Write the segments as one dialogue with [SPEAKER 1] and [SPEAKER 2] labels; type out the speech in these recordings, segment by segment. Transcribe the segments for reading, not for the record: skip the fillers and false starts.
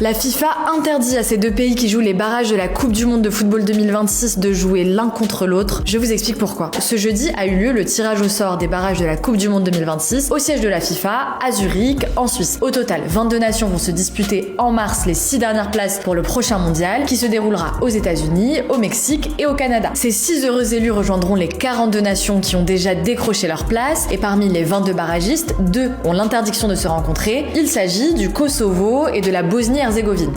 [SPEAKER 1] La FIFA interdit à ces deux pays qui jouent les barrages de la Coupe du Monde de football 2026 de jouer l'un contre l'autre. Je vous explique pourquoi. Ce jeudi a eu lieu le tirage au sort des barrages de la Coupe du Monde 2026 au siège de la FIFA à Zurich, en Suisse. Au total, 22 nations vont se disputer en mars les 6 dernières places pour le prochain mondial qui se déroulera aux États-Unis, au Mexique et au Canada. Ces 6 heureux élus rejoindront les 42 nations qui ont déjà décroché leur place et parmi les 22 barragistes, 2 ont l'interdiction de se rencontrer. Il s'agit du Kosovo et de la Bosnie-Herzégovine.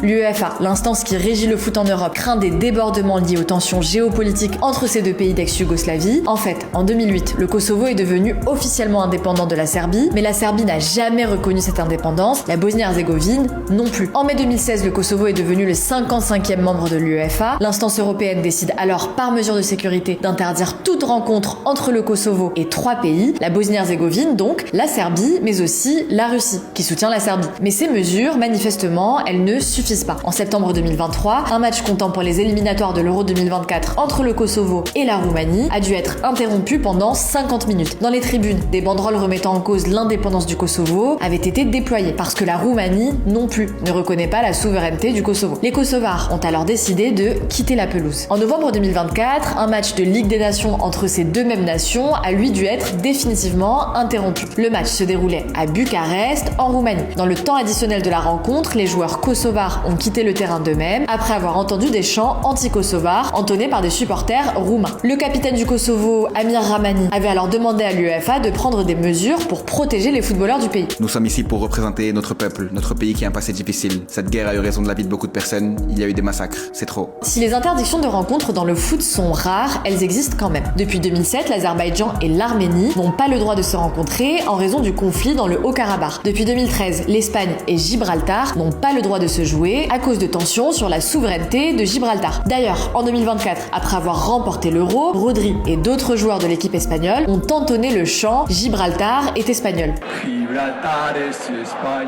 [SPEAKER 1] L'UEFA, l'instance qui régit le foot en Europe, craint des débordements liés aux tensions géopolitiques entre ces deux pays d'ex-Yougoslavie. En fait, en 2008, le Kosovo est devenu officiellement indépendant de la Serbie, mais la Serbie n'a jamais reconnu cette indépendance, la Bosnie-Herzégovine non plus. En mai 2016, le Kosovo est devenu le 55e membre de l'UEFA. L'instance européenne décide alors, par mesure de sécurité, d'interdire toute rencontre entre le Kosovo et 3 pays, la Bosnie-Herzégovine donc, la Serbie, mais aussi la Russie, qui soutient la Serbie. Mais ces mesures, manifestement, elles ne suffisent pas. En septembre 2023, un match comptant pour les éliminatoires de l'Euro 2024 entre le Kosovo et la Roumanie a dû être interrompu pendant 50 minutes. Dans les tribunes, des banderoles remettant en cause l'indépendance du Kosovo avaient été déployées parce que la Roumanie non plus ne reconnaît pas la souveraineté du Kosovo. Les Kosovars ont alors décidé de quitter la pelouse. En novembre 2024, un match de Ligue des Nations entre ces deux mêmes nations a lui dû être définitivement interrompu. Le match se déroulait à Bucarest, en Roumanie. Dans le temps additionnel de la rencontre, les joueurs kosovars ont quitté le terrain d'eux-mêmes après avoir entendu des chants anti-kosovars entonnés par des supporters roumains. Le capitaine du Kosovo, Amir Rahmani, avait alors demandé à l'UEFA de prendre des mesures pour protéger les footballeurs du pays.
[SPEAKER 2] Nous sommes ici pour représenter notre peuple, notre pays qui a un passé difficile. Cette guerre a eu raison de la vie de beaucoup de personnes, il y a eu des massacres, c'est trop.
[SPEAKER 1] Si les interdictions de rencontres dans le foot sont rares, elles existent quand même. Depuis 2007, l'Azerbaïdjan et l'Arménie n'ont pas le droit de se rencontrer en raison du conflit dans le Haut-Karabakh. Depuis 2013, l'Espagne et Gibraltar n'ont pas le droit de se jouer à cause de tensions sur la souveraineté de Gibraltar. D'ailleurs, en 2024, après avoir remporté l'Euro, Rodri et d'autres joueurs de l'équipe espagnole ont entonné le chant Gibraltar est espagnol.
[SPEAKER 3] Gibraltar est espagnol.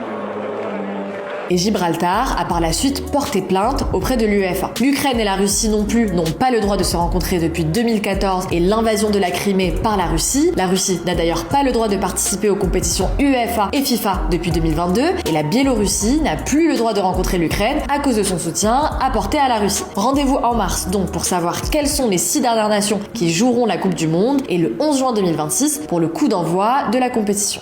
[SPEAKER 1] Et Gibraltar a par la suite porté plainte auprès de l'UEFA. L'Ukraine et la Russie non plus n'ont pas le droit de se rencontrer depuis 2014 et l'invasion de la Crimée par la Russie. La Russie n'a d'ailleurs pas le droit de participer aux compétitions UEFA et FIFA depuis 2022 et la Biélorussie n'a plus le droit de rencontrer l'Ukraine à cause de son soutien apporté à la Russie. Rendez-vous en mars donc pour savoir quelles sont les 6 dernières nations qui joueront la Coupe du Monde et le 11 juin 2026 pour le coup d'envoi de la compétition.